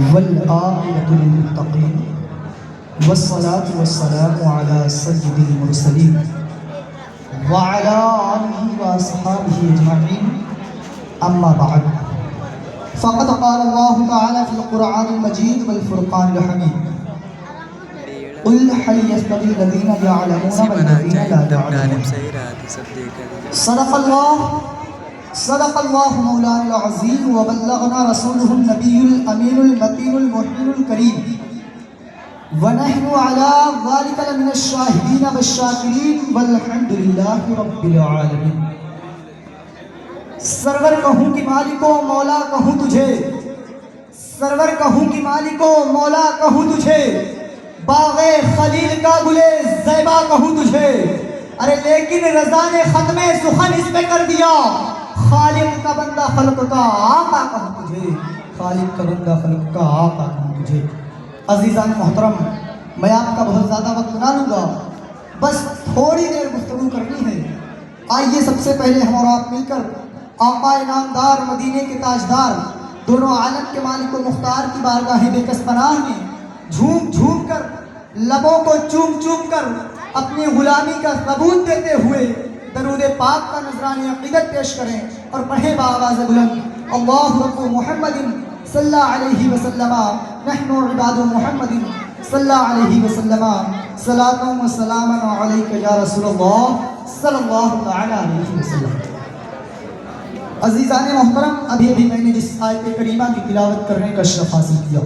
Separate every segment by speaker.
Speaker 1: والعاقبۃ للمتقین والصلاة والسلام علی سید المرسلین وعلی آلہ واصحابہ اجمعین اما بعد فقد قال اللہ تعالی فی القرآن المجید والفرقان الحمید قل هل يستوي الذين يعلمون والذين لا يعلمون صدق الله مولانا العظيم وبلغنا رسوله النبي الأمين المتين المحين الكريم ونحن على ذلك لمن الشاهدين والشاكرين والحمد لله رب العالمين. سرور کہوں کہ مالکو مولا کہوں تجھے، سرور کہوں کہ مالکو مولا کہوں تجھے، باغ خلیل کا گلے زیبا کہوں تجھے. ارے لیکن رضا نے ختم سخن اس پہ کر دیا، خالق کا بندہ خلق کا آقا کہوں تجھے، خالق کا بندہ خلق کا آقا کہوں تجھے. عزیزان محترم، میں آپ کا بہت زیادہ وقت نہ لوں گا، بس تھوڑی دیر گفتگو کرنی ہے. آئیے سب سے پہلے ہم اور آپ مل کر آقا نامدار مدینے کے تاجدار دونوں عالم کے مالک و مختار کی بارگاہ بے کس پناہ میں جھوم جھوم کر، لبوں کو چوم چوم کر اپنی غلامی کا ثبوت دیتے ہوئے درود پاک کا نذرانِ عقیدت پیش کریں اور پڑھیں بآواز بلند اللہ رب محمد صلی اللہ علیہ وسلم نحن عباد محمد صلی اللہ علیہ وسلم صلاۃ و سلام علیک یا رسول اللہ صلی اللہ تعالی علیہ وسلم. عزیزان محترم، ابھی میں نے جس آیت کریمہ کی تلاوت کرنے کا شرف حاصل کیا،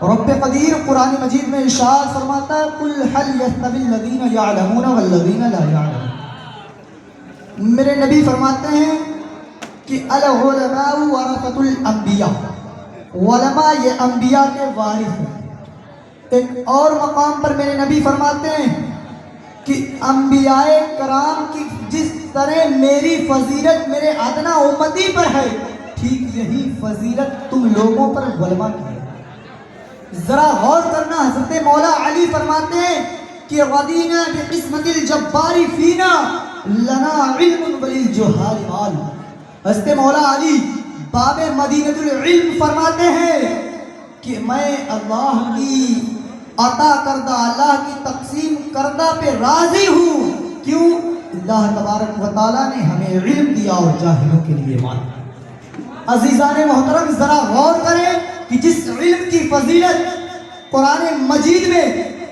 Speaker 1: رب قدیر قرآن مجید میں ارشاد فرماتا ہے قل هل يستوي الذين يعلمون والذين لا يعلمون. میرے نبی فرماتے ہیں کہ العلماء ورثۃ الانبیاء، علماء یہ انبیاء کے وارث ہیں. ایک اور مقام پر میرے نبی فرماتے ہیں کہ انبیاء کرام کی جس طرح میری فضیلت میرے ادنا امتی پر ہے، ٹھیک یہی فضیلت تم لوگوں پر علماء کی ہے. ذرا غور کرنا، حضرت مولا علی فرماتے ہیں کہ رضینا بقسمت الجبار فینا لنا علم وللجہال مال. حضرت مولا علی باب مدینۃ العلم فرماتے ہیں کہ میں اللہ کی عطا کردہ، اللہ کی تقسیم کردہ پہ راضی ہوں. کیوں؟ اللہ تبارک و تعالیٰ نے ہمیں علم دیا اور جاہلوں کے لیے مال. عزیزان محترم، ذرا غور کریں کہ جس علم کی فضیلت قرآن مجید میں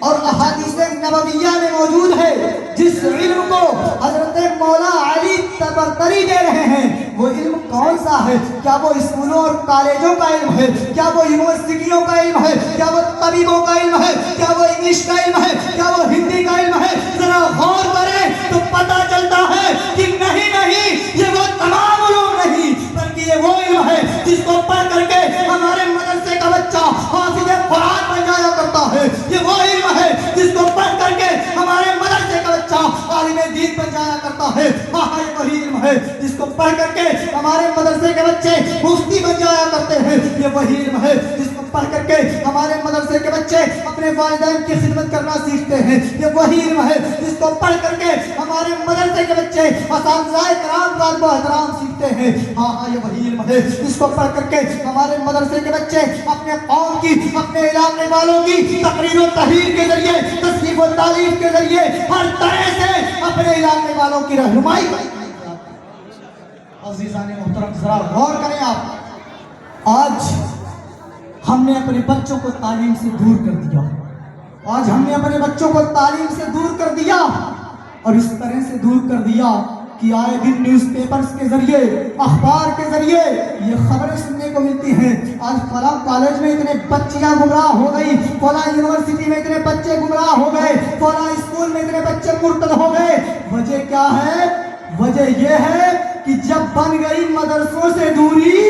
Speaker 1: اور احادیث نبویہ میں موجود ہے، جس علم کو حضرت مولا علی برتری دے رہے ہیں، وہ علم کون سا ہے؟ کیا وہ اسکولوں اور کالجوں کا علم ہے؟ کیا وہ یونیورسٹیوں کا علم ہے؟ کیا وہ طبیبوں کا علم ہے؟ کیا وہ انگلش کا علم ہے؟ کیا وہ ہندی کا علم ہے؟ ذرا غور کریں تو پتہ چلتا ہے کہ نہیں، یہ وہ تمام علوم نہیں، بلکہ یہ وہ علم ہے جس کو پڑھ کر کے ہمارے مدرسے کا بچہ حافظ قرآن بن جایا کرتا ہے. یہ وہ علم ہے جس کو پڑھ کر کے ہمارے مدرسے کا بچہ عالم دین بن جایا کرتا ہے. یہ وہی علم ہے جس کو پڑھ کر کے ہمارے مدرسے کے بچے مفتی بن جایا کرتے ہیں. یہ وہی علم ہے جس کو پڑھ کر کے ہمارے مدرسے کے بچے اپنے والدین کی خدمت کرنا سیکھتے ہیں. یہ وہی علم ہے جس کو پڑھ کر کے ہمارے مدرسے کے بچے اساتذہ کرام کا ادب و احترام سیکھتے ہیں. یہ وہی علم ہے جس کو پڑھ کر کے ہمارے مدرسے کے بچے اپنے قوم کی، اپنے علاقے والوں کی تقریر و تحریر کے ذریعے، تصنیف و تعلیف کے ذریعے ہر طرح سے اپنے علاقے والوں کی رہنمائی کرتے ہیں. عزیزان محترم، ذرا غور کریں آپ، آج ہم نے اپنے بچوں کو تعلیم سے دور کر دیا، آج ہم نے اپنے بچوں کو تعلیم سے دور کر دیا، اور اس طرح سے دور کر دیا کہ آئے دن نیوز پیپرز کے ذریعے، اخبار کے ذریعے یہ خبریں سننے کو ملتی ہیں. آج فلاں کالج میں اتنے بچیاں گمراہ ہو گئی، فلاں یونیورسٹی میں اتنے بچے گمراہ ہو گئے، فلاں اسکول میں اتنے بچے مرتد ہو گئے. وجہ کیا ہے؟ وجہ یہ ہے کہ جب بن گئی مدرسوں سے دوری،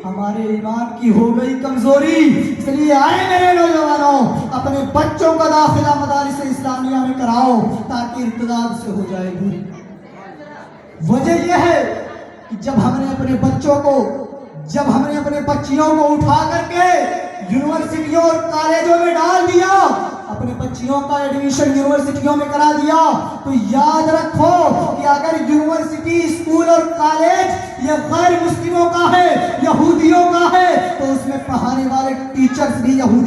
Speaker 1: ہمارے ایمان کی ہو گئی کمزوری. اس لیے آئے میرے نوجوانوں، اپنے بچوں کا داخلہ مدارس اسلامیہ میں کراؤ تاکہ ارتداد سے ہو جائے دوری. وجہ یہ ہے کہ جب ہم نے اپنے بچوں کو، جب ہم نے اپنے بچیوں کو اٹھا کر کے یونیورسٹیوں اور کالجوں میں ڈال دیا، اپنے بچیوں کا ایڈمیشن یونیورسٹیوں میں کرا دیا، تو یاد رکھو کہ اگر یونیورسٹی، اسکول اور کالج یہ غیر مسلموں کا ہے، یہودیوں کا ہے، تو اس میں پڑھانے والے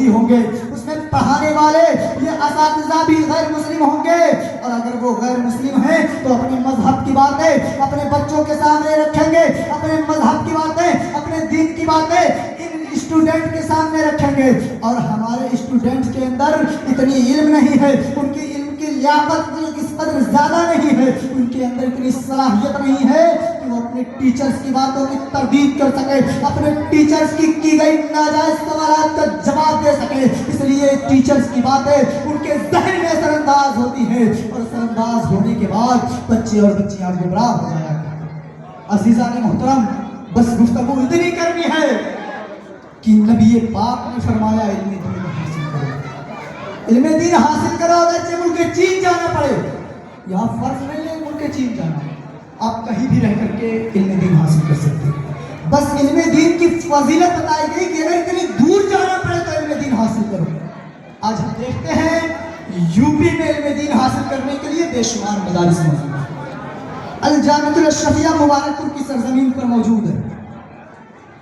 Speaker 1: بھی ہوں گے، اس میں پڑھانے والے یہ اساتذہ بھی غیر مسلم ہوں گے، اور اگر وہ غیر مسلم ہیں تو اپنے مذہب کی باتیں اپنے بچوں کے سامنے رکھیں گے، اپنے مذہب کی باتیں اپنے دین کی باتیں ان اسٹوڈنٹ کے سامنے رکھیں گے۔ اور ہمارے اسٹوڈنٹ کے اندر اتنی علم نہیں ہے، ان کی علم کی لیاقت اس قدر زیادہ نہیں ہے، ان کے اندر اتنی صلاحیت نہیں ہے کہ وہ اپنے ٹیچرز کی باتوں کی تردید کر سکے، اپنے ٹیچرز کی گئی ناجائز سوالات کا جواب دے سکے۔ اس لیے ٹیچرز کی باتیں ان کے ذہن میں اثر انداز ہوتی ہیں، اور اثر انداز ہونے کے بعد بچے اور بچیاں گمراہ ہو جایا کرتے ہیں۔ عزیزان محترم، بس گفتگو اتنی کرنی ہے کہ نبی پاک نے فرمایا علم دین حاصل کرو، علم دین حاصل کرو، اگرچہ ملک چین جانا پڑے۔ یہاں فرض نہیں ہے ملک چین جانا، آپ کہیں بھی رہ کر کے علم دین حاصل کر سکتے ہیں۔ بس علم دین کی فضیلت بتائی گئی کہ اگر اتنی دور جانا پڑے تو علم دین حاصل کرو۔ آج ہم دیکھتے ہیں یوپی میں علم دین حاصل کرنے کے لیے بے شمار مدارس موجود ہیں۔ الجامعۃ الاشرفیہ مبارک پور کی سرزمین پر موجود ہے،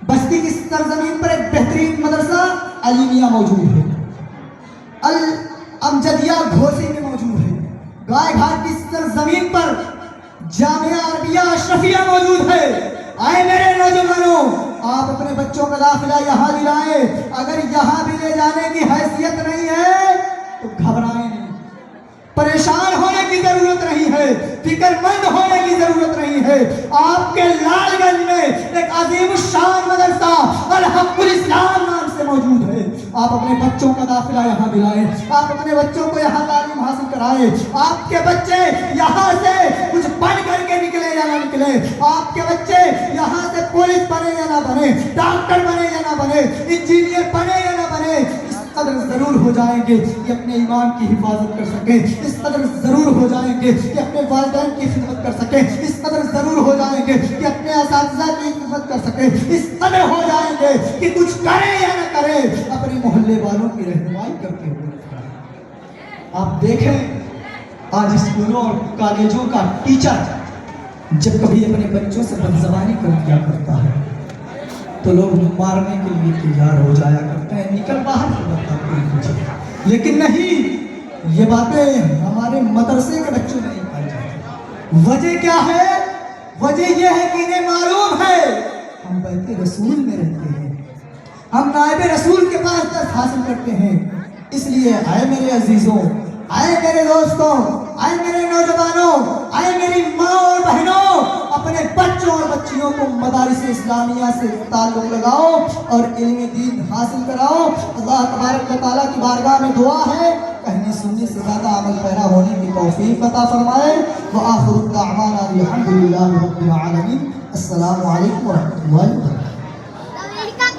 Speaker 1: بستی کی سرزمین پر ایک بہترین مدرسہ علیمیہ موجود ہے، الامجدیہ گھوسی میں موجود ہے، گائے گھاٹ کی سرزمین پر جامعہ عربیہ اشرفیہ موجود ہے۔ آئے میرے نوجوانوں، آپ اپنے بچوں کا داخلہ یہاں دلائیں، اگر یہاں بھی لے جانے کی حیثیت نہیں ہے تو گھبرائیں نہیں، پریشان ہونے کی ضرورت نہیں ہے، فکر مند ہونے کی ضرورت نہیں ہے۔ آپ کے لال گنج میں ایک عظیم الشان مدرسہ الحق الاسلام نام سے موجود ہے، آپ اپنے بچوں کا داخلہ یہاں دلائیں، آپ اپنے بچوں کو یہاں تعلیم حاصل کرائیں۔ آپ کے بچے یہاں سے کچھ بن کر کے نکلے یا نہ نکلے، آپ کے بچے یہاں سے پولیس بنے یا نہ بنے، ڈاکٹر بنے یا نہ بنے، انجینئر بنے یا نہ بنے، اس قدر ضرور ہو جائیں گے کہ اپنے ایمان کی حفاظت کر سکیں، اس قدر ضرور ہو جائیں گے کہ اپنے والدین کی خدمت کر سکیں، اس قدر ضرور ہو جائیں گے کہ اپنے اساتذہ کی خدمت کر سکیں، اس قدر ہو جائیں گے کہ کچھ کریں یا نہ کریں اپنے محلے والوں کی رہنمائی کرتے ہوئے۔ آپ دیکھیں آج اسکولوں اور کالجوں کا ٹیچر جب کبھی اپنے بچوں سے بدزبانی کر دیا کرتا ہے تو لوگ مارنے کے لیے تیار ہو جایا کرتے ہیں، نکل باہر سے بتاتے ہیں مجھے، لیکن نہیں، یہ باتیں ہمارے مدرسے کے بچوں نہیں پائی جاتی۔ وجہ کیا ہے؟ وجہ یہ ہے کہ انہیں معلوم ہے ہم بیت رسول میں رہتے ہیں، ہم نائب رسول کے پاس درس حاصل کرتے ہیں۔ اس لیے آئے میرے عزیزوں، آئے میرے دوستوں، آئے میرے نوجوانوں، آئے میری ماں اور بہنوں، اپنے بچوں اور بچیوں کو مدارس اسلامیہ سے تعلق لگاؤ اور علم دین حاصل کراؤ۔ اللہ تبارک و تعالیٰ کی بارگاہ میں دعا ہے کہنے سننے سے زیادہ عمل پیرا ہونے کی توفیق عطا فرمائے۔ وآخر دعوانا الحمدللہ رب العالمین۔ السلام علیکم ورحمۃ اللہ وبرکاتہ۔